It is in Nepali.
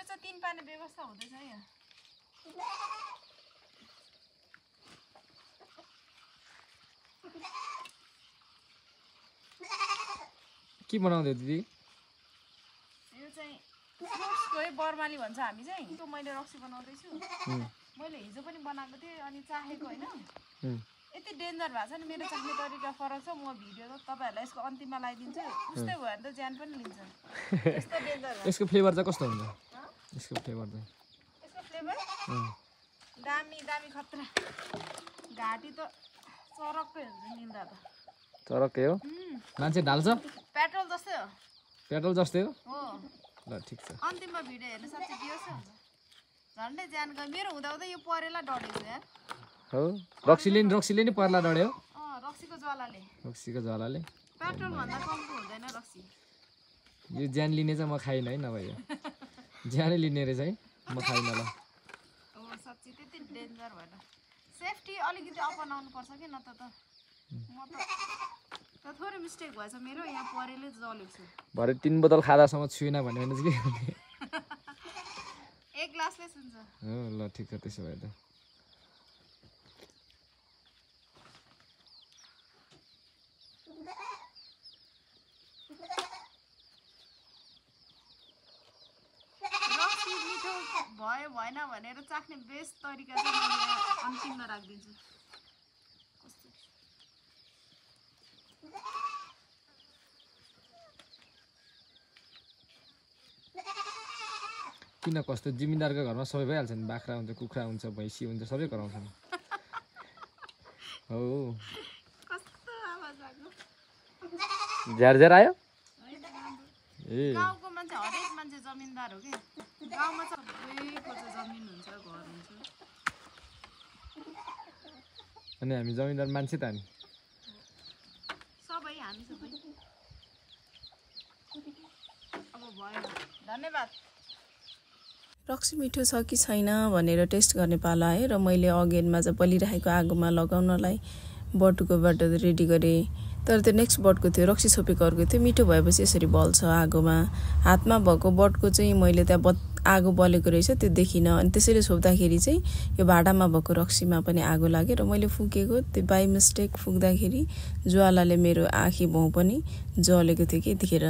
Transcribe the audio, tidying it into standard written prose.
यो चाहिँ 3 पार्ने व्यवस्था हुँदैछ यहाँ के बनाउँदै दिदी यो चाहिँ फ्रुट्सको बर्माली भन्छ हामी चाहिँ त्यो मैले रक्सी बनाउँदै छु मैले हिजो पनि बनाएको थिएँ अनि चाहेको हैन यति डेन्जर भएको छ नि मेरो चाख्ने तरिका फरक छ म भिडियो त तपाईहरुलाई यसको अन्तिममा लगाइदिन्छु उस्तै भयो भने त ज्यान पनि लिन्छ यस्तो डेन्जर हो यसको फ्लेभर चाहिँ कस्तो हुन्छ यसको फ्लेभर चाहिँ यसको फ्लेभर दामी दामी खतरा घाटी त चरक्कै हुन्छ निन्दा त चरक्कै हो मान्छे ढाल्छ पेट्रोल जस्तै हो पेट्रोल जस्तै हो हो ल ठीक छ अन्तिममा भिडियो हेर्नु साथै बियोस हुन्छ झन्डै ज्यान गयो मेरो हुँदा हुँदै यो परेला डढेको यार हो रक्सीले नि पर्ला डढ्यो रक्सीको ज्वालाले ज्वालाले पेट्रोल भन्दा कमको हुँदैन रक्सी यो ज्यान लिने चाहिँ म खाइन है नभए ज्यानै लिने रहेछ है म खाइन ल ओ सच्ची त्यति डेन्जर भएन सेफ्टी अलिकति अपनाउनु पर्छ कि न त म त थोरै मिस्टेक भएछ मेरो यहाँ परेले जलेको छु भरे 3 बोतल खादासम्म छुइनँ भन्यो भने चाहिँ के हुने एक ग्लासले सुन्छ हो ल ठीक छ त्यसो भए त रक्सी मिठो भयो भएन भनेर चाख्ने बेस्ट तरिका चाहिँ मैले अन्तिममा राखिदिन्छु किन कस्तो जिम्मेदारको घरमा सबै भइहाल्छ नि बाख्रा हुन्छ कुखुरा हुन्छ भैँसी हुन्छ सबै गराउँछन् हो कस्तो आवाज आको झ्यार आयो ए गाउँको मान्छे हरेक मान्छे जमिनदार हो के गाउँमा चाहिँ सबैको चाहिँ जमिन हुन्छ घर हुन्छ अनि हामी जमिनदार मान्छे त हामी सबै हामी सबै अब भयो धन्यवाद रक्सी मिठो छ कि छैन भनेर टेस्ट गर्ने पाला है र मैले अगेनमा चाहिँ बलिरहेको आगोमा लगाउनलाई बटुकोबाट रेडी गरेँ तर त्यो नेक्स्ट बटको थियो रक्सी छोपेको अर्को थियो मिठो भएपछि यसरी बल्छ आगोमा हातमा भएको बटको चाहिँ मैले त्यहाँ आगो बलेको रहेछ त्यो देखिनँ अनि त्यसैले छोप्दाखेरि चाहिँ यो भाडामा भएको रक्सीमा पनि आगो लाग्यो र मैले फुकेको त्यो बाई मिस्टेक फुक्दाखेरि ज्वालाले मेरो आँखी भाउ पनि जलेको थियो कि यतिखेर